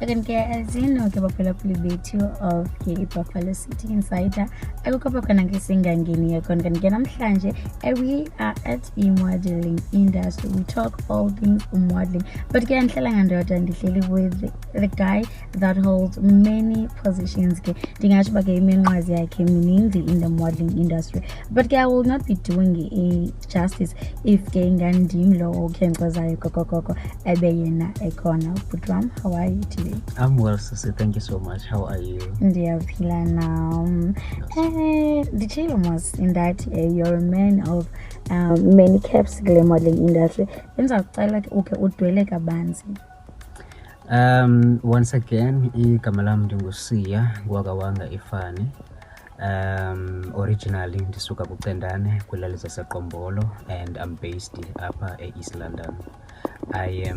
Again, as you know, bit of Buffalo City Insider. I woke up and we are at the modeling industry. We talk all things modeling. But again, with the guy that holds many positions in the modeling industry. But I will not be doing it justice if Low Putram, how are you today? I'm well, Sissy. Thank you so much. How are you? Dear Pila now. The children was in that you're a man of many caps in the modeling industry. Things are like okay, like a bands. Once again, igama lam ndinguSiya Wanga ifani. Originally ndisuka kuPendane kwilali zaseQombolo, and I'm based upper East London. I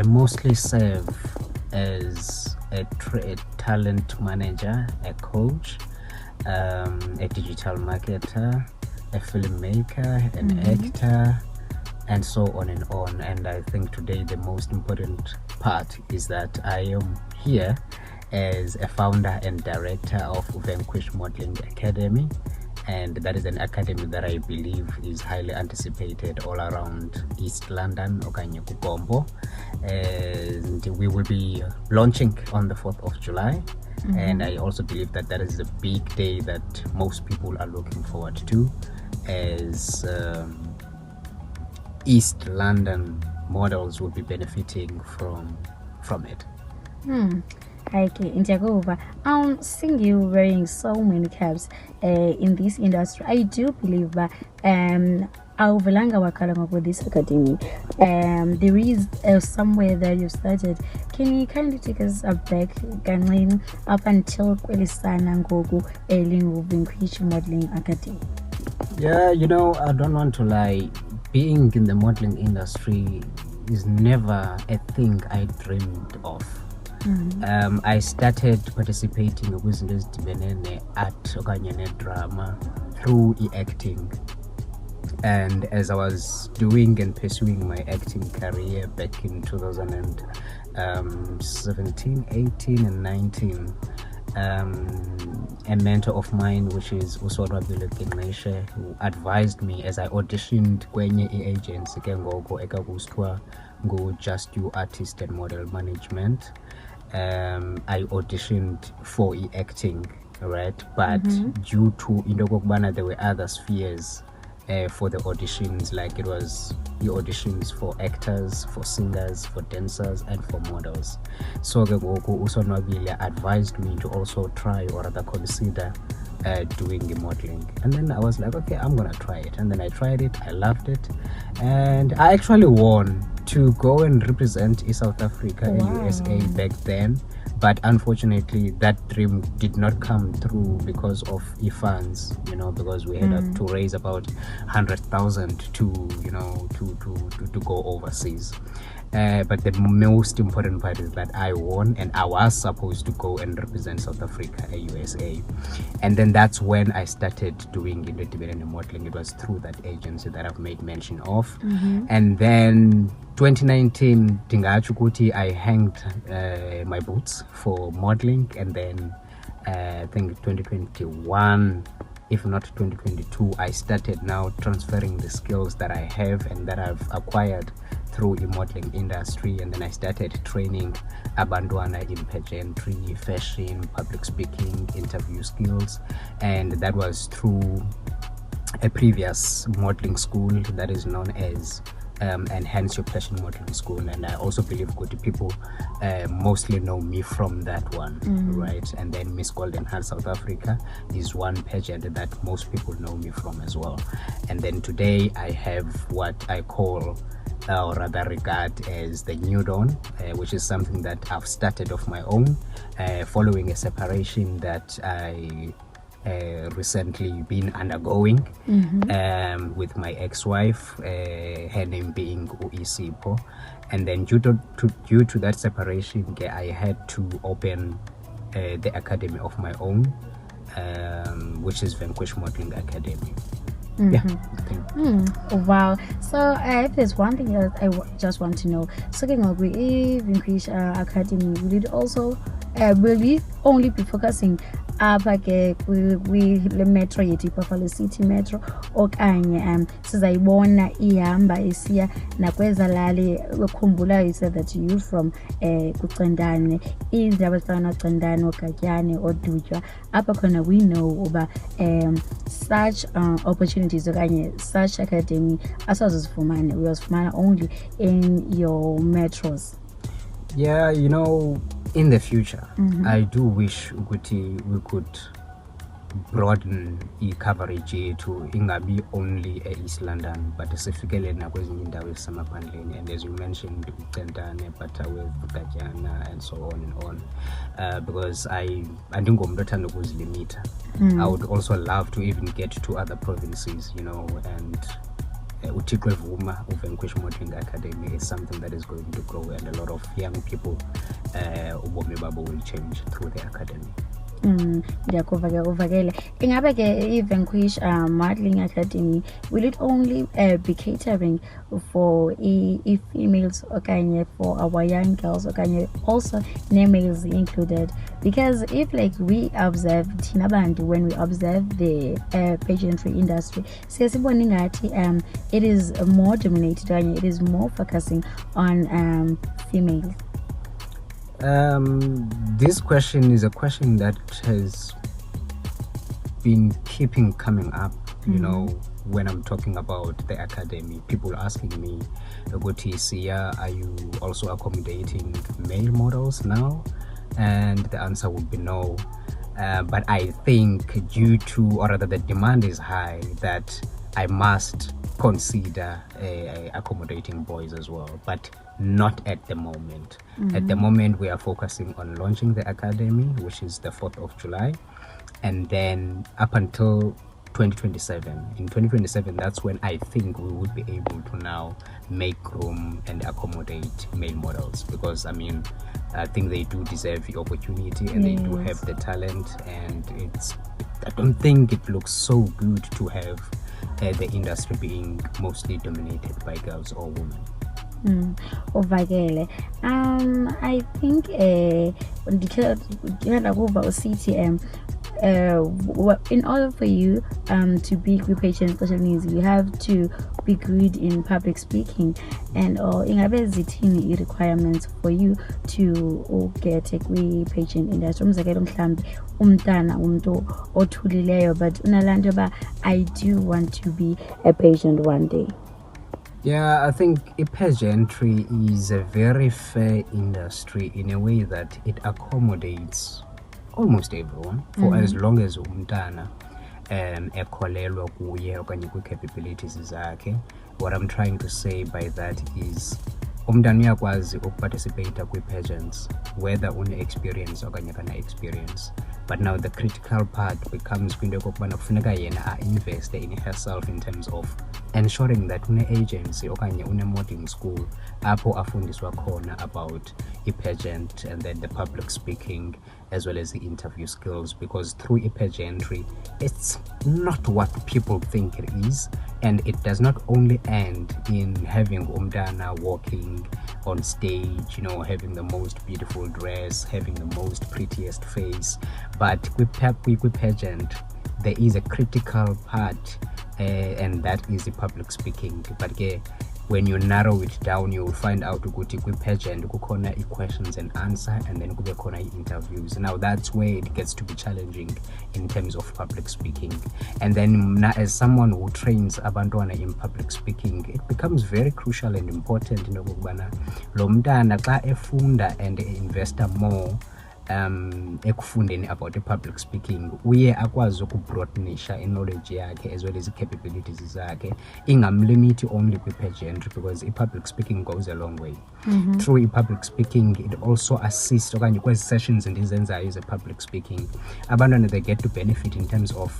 mostly serve as a talent manager, a coach, a digital marketer, a filmmaker, an actor, and so on and on. And I think today the most important part is that I am here as a founder and director of Vanquish Modelling Academy, and that is an academy that I believe is highly anticipated all around East London, Okanye Kukombo. And we will be launching on the 4th of July. And I also believe that that is a big day that most people are looking forward to, as East London models will be benefiting from it. Okay, in Jagova, I'm seeing you wearing so many caps in this industry. I do believe that Auvulanga Wakalanga with this academy. There is somewhere that you started. Can you kindly take us back, Ganlin, up until Kwelisana Ngogu Elin Vanquish Modelling Academy? Yeah, I don't want to lie. Being in the modeling industry is never a thing I dreamed of. I started participating in art okanye drama through acting, and as I was doing and pursuing my acting career back in 2017, 18 and 19, a mentor of mine, which is Quigney, who advised me as I auditioned Quigney agency go Just You Artist and Model Management. I auditioned for acting, right? But due to there were other spheres for the auditions, like it was the auditions for actors, for singers, for dancers, and for models. So Usonwabile advised me to also try or rather consider doing the modeling. And then I was like, okay, I'm gonna try it. And then I tried it, I loved it, and I actually won to go and represent South Africa and USA back then. But unfortunately, that dream did not come through because of funds, because we had to raise about 100,000 to go overseas. But the most important part is that I won, and I was supposed to go and represent South Africa and USA. And then that's when I started doing independent modeling. It was through that agency that I've made mention of. And then 2019, Tingachukuti, I hanged my boots for modeling, and then I think 2021, if not 2022, I started now transferring the skills that I have and that I've acquired through the modeling industry. And then I started training Abandwana in pageantry, fashion, public speaking, interview skills, and that was through a previous modeling school that is known as Enhance Your Passion Modeling School. And I also believe good people mostly know me from that one, right? And then Miss Golden Heart South Africa is one pageant that most people know me from as well. And then today I have what I call or rather regard as the New Dawn, which is something that I've started of my own following a separation that I recently been undergoing with my ex-wife, her name being Uisipo. And then due to that separation, I had to open the academy of my own, which is Vanquish Modelling Academy. Yeah, I think. Wow. So if there's one thing that I just want to know, so if Vanquish Academy, will it also will we only be focusing apha ke le metro yethu iBuffalo City Metro okanye sizayibona ihamba isiya nakweza lali ukhumbula you said that you from kuCendane izindawo ezifana noCendane oGatyane oDutywa apha khona we know uba such opportunities okanye such academy asazifumane uyazifumana only in your metros. Yeah, you know, in the future, I do wish we could broaden coverage to ingabi only East London, but specifically nakwezinye indawo ezisemaphandleni, and as you mentioned, uCendane, Butterworth, Gatyana, and so on and on. Because I andingomntu othanda ukuzilimita. I would also love to even get to other provinces, you know, and uThixo evuma uVanquish Modelling Academy is something that is going to grow, and a lot of young people ubomi babo will change through the academy. Ndiyakuvakele. Ingabe ke iVanquish Modelling Academy, will it only be catering for females okanye for our young girls okanye also males included? Because if like we observe thina bantu, when we observe the pageantry industry, siyasibona ingathi it is more dominated okanye it is more focusing on females. This question is a question that has been keeping coming up, you know, when I'm talking about the academy. People asking me, Siya, are you also accommodating male models now? And the answer would be no. But I think due to, or rather the demand is high, that I must consider accommodating boys as well, but not at the moment. At the moment, we are focusing on launching the academy, which is the 4th of July, and then up until 2027. In 2027, that's when I think we would be able to now make room and accommodate male models, because I mean, I think they do deserve the opportunity, and they do have the talent, and I don't think it looks so good to have the industry being mostly dominated by girls or women. Ovakele. I think CTM, in order for you to be equipped in special needs, you have to be good in public speaking, and ingabe zithini requirements for you to get a patient industry. Umzekelo mhlambi umntana umuntu othulileyo but unalanto ba I do want to be a patient one day. Yeah, I think pageantry is a very fair industry in a way that it accommodates almost everyone for as long as umntana ekholelwa kuye okanye kwi-capabilities zakhe. What I'm trying to say by that is umntana uyakwazi ukuparticipate kwi-pageants whether une-experience okanye kana-experience. But now the critical part becomes kwinto yokokubana kufuneka yena invest in herself in terms of ensuring that une-agency okanye une-modeling school apho afundiswa khona about i-pageant and then the public speaking as well as the interview skills, because through pageantry it's not what people think it is, and it does not only end in having umntana walking on stage, you know, having the most beautiful dress, having the most prettiest face, but with pageant there is a critical part, and that is the public speaking. But when you narrow it down, you will find out ukuthi kwi-pageant kukhona questions and answer, and then kube khona interviews. Now that's where it gets to be challenging in terms of public speaking. And then as someone who trains abantwana in public speaking, it becomes very crucial and important ukubana lo mntana xa efunda and investa more ekufundeni about the public speaking, uye akwazi ukubroadenisha knowledge yakhe as well as capabilities zakhe, ingamlimiti only kwi-pageantry, because i-public speaking goes a long way. Through i-public speaking, it also assists okanye kwezi sessions endizenzayo ze-public speaking, abantwana they get to benefit in terms of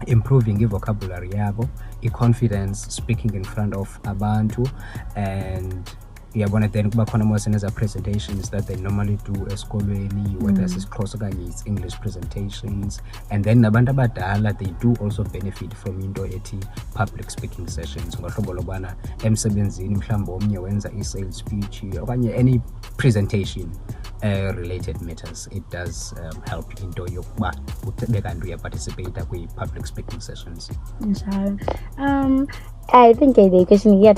improving i-vocabulary yabo, i-confidence speaking in front of abantu, and uyabona. Then kuba khona more senza presentations that they normally do esikolweni, whether sisixhosa okanye it's English presentations. And then nabantu abadala, they do also benefit from into ethi public speaking sessions, ngohlobo lobana emsebenzini mhlawumbe omnye wenza i-sales speech okanye any presentation related matters. It does help into yokuba ube kanti uyaparticipate kwi-public speaking sessions. I think the question here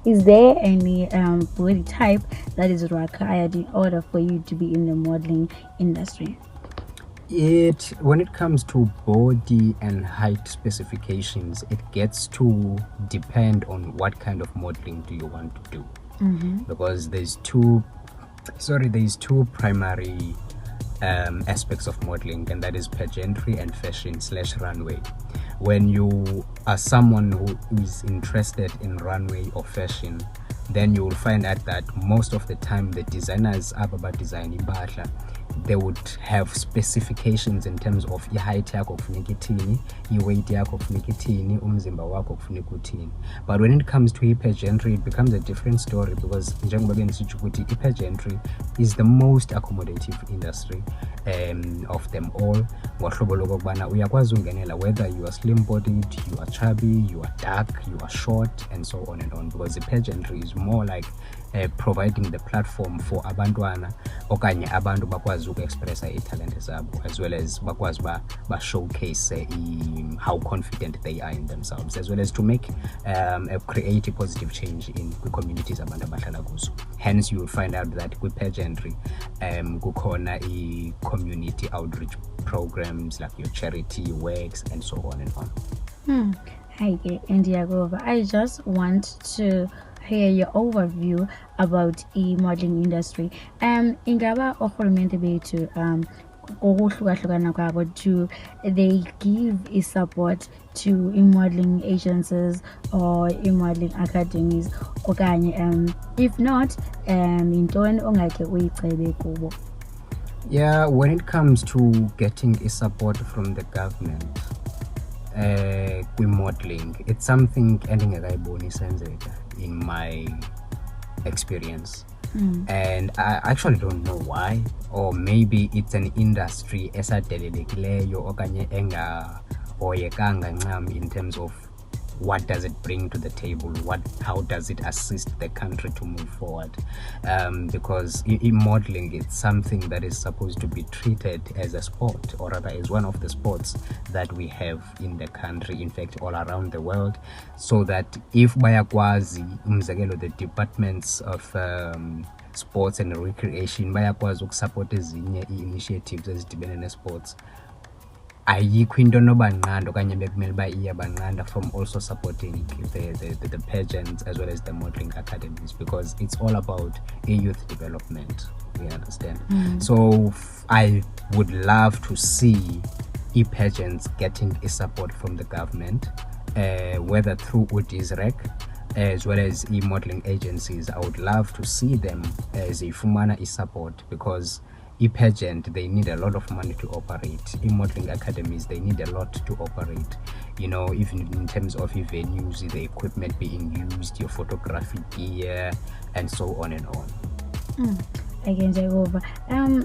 is there any body type that is required in order for you to be in the modeling industry? When it comes to body and height specifications, it gets to depend on what kind of modeling do you want to do. Because there's two primary aspects of modeling, and that is pageantry and fashion/runway. When you are someone who is interested in runway or fashion, then you will find out that most of the time the designers ababa design impahla, they would have specifications in terms of i-height yakho kufuneka ithini, i-weight yakho kufuneka ithini, umzimba wakho kufuneka uthini. But when it comes to i-pageantry, it becomes a different story, because njengoba bendisitsho ukuthi i-pageantry is the most accommodative industry of them all, ngohlobo lokubana uyakwazi ungenela whether you are slim bodied, you are chubby, you are dark, you are short, and so on and on, because the pageantry is more like providing the platform for abantwana okanye abantu bakwazi uku-expressa i-talent zabo, as well as bakwazi ba-showcase how confident they are in themselves, as well as to make create a positive change in communities abantu abahlala kuzo. Hence you will find out that kwi-pageantry kukhona i-community outreach programs like your charity works and so on and on. Hi, Indiagova. I just want to hear your overview about modeling industry. Ingaba urhulumente bethu ngokuhlukahlukana kwabo, do they give a support to modeling agencies or modeling academies, okanye if not, yintoni ongakhe uyicebe kubo? Yeah, when it comes to getting a support from the government with modeling, it's something endingekayiboni isenzeka in my experience. And I actually don't know why, or maybe it's an industry esadelelekileyo okanye engahoyekanga ncam in terms of what does it bring to the table, how does it assist the country to move forward, because in modeling, it's something that is supposed to be treated as a sport, or rather as one of the sports that we have in the country, in fact all around the world, so that if bayakwazi umzekelo the departments of sports and recreation bayakwazi ukusupport ezinye i-initiatives ezidibene ne-sports, ayikho into nobanqanda okanye bekumele uba iyabanqanda from also supporting the pageants as well as the modeling academies, because it's all about a youth development, you understand. So I would love to see e-pageants getting a support from the government, whether through UDISREC as well as e-modeling agencies. I would love to see them as a fumana support, because e-pageant, they need a lot of money to operate. E-modeling academies, they need a lot to operate, you know, even in terms of venues, the equipment being used, your photography gear, and so on and on. Again, Jehova.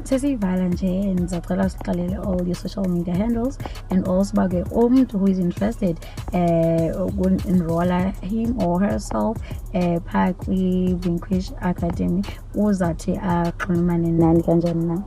Sesivala nje nizaqala siqalele all your social media handles, and also bake umuntu who is interested enroll him or herself phakathi kwi-Vanquish Academy uzathi axhumane nani kanjani na?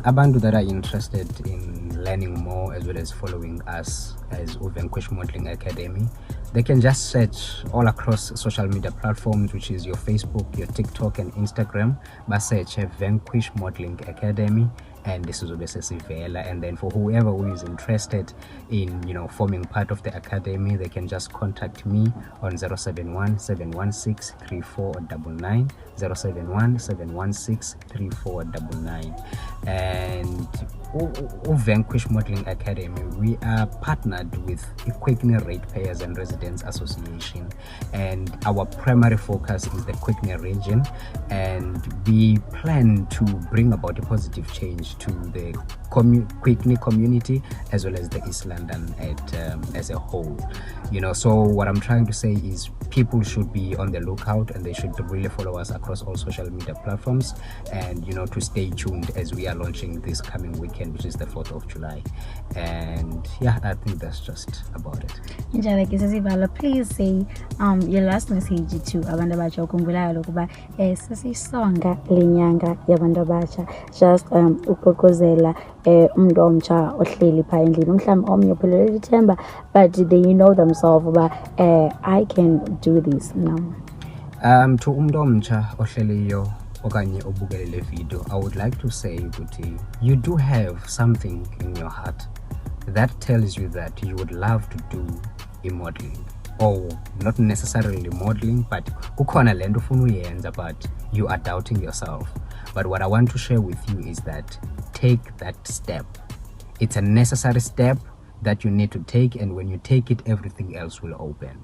Abantu that are interested in learning more as well as following us as Vanquish Modelling Academy, they can just search all across social media platforms, which is your Facebook, your TikTok, and Instagram. But search Vanquish Modelling Academy, and this is Sivela. And then for whoever who is interested in, you know, forming part of the academy, they can just contact me on 071 716 3499, 071 716 3499. And Vanquish Modelling Academy, we are partnered with Quigney Ratepayers and Residents Association, and our primary focus is the Quigney region, and we plan to bring about a positive change to the Quigney community as well as the East London as a whole. So what I'm trying to say is people should be on the lookout, and they should really follow us across all social media platforms, and to stay tuned as we are launching this coming weekend, which is the 4th of July. And yeah, I think that's just about it. Please say your last message to abantu abatsha ukhumbulayo lokuba sisisonga lenyanga yabantu abatsha, just uqoqozela umuntu omtsha ohleli phaa endlini mhlawumbi omnye uphelelwe ithemba, but they know themselves uba I can do this now. To umuntu omtsha ohleliyo okanye obukele le video, I would like to say ukuthi you do have something in your heart that tells you that you would love to do modeling, or not necessarily modeling, but kukhona lento ufuna uyenza, but you are doubting yourself. But what I want to share with you is that take that step. It's a necessary step that you need to take, and when you take it, everything else will open.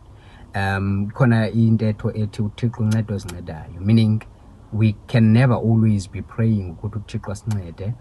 Khona intetho ethi uThixo unceda ozincedayo, meaning we can never always be praying ukuthi uThixo asincede,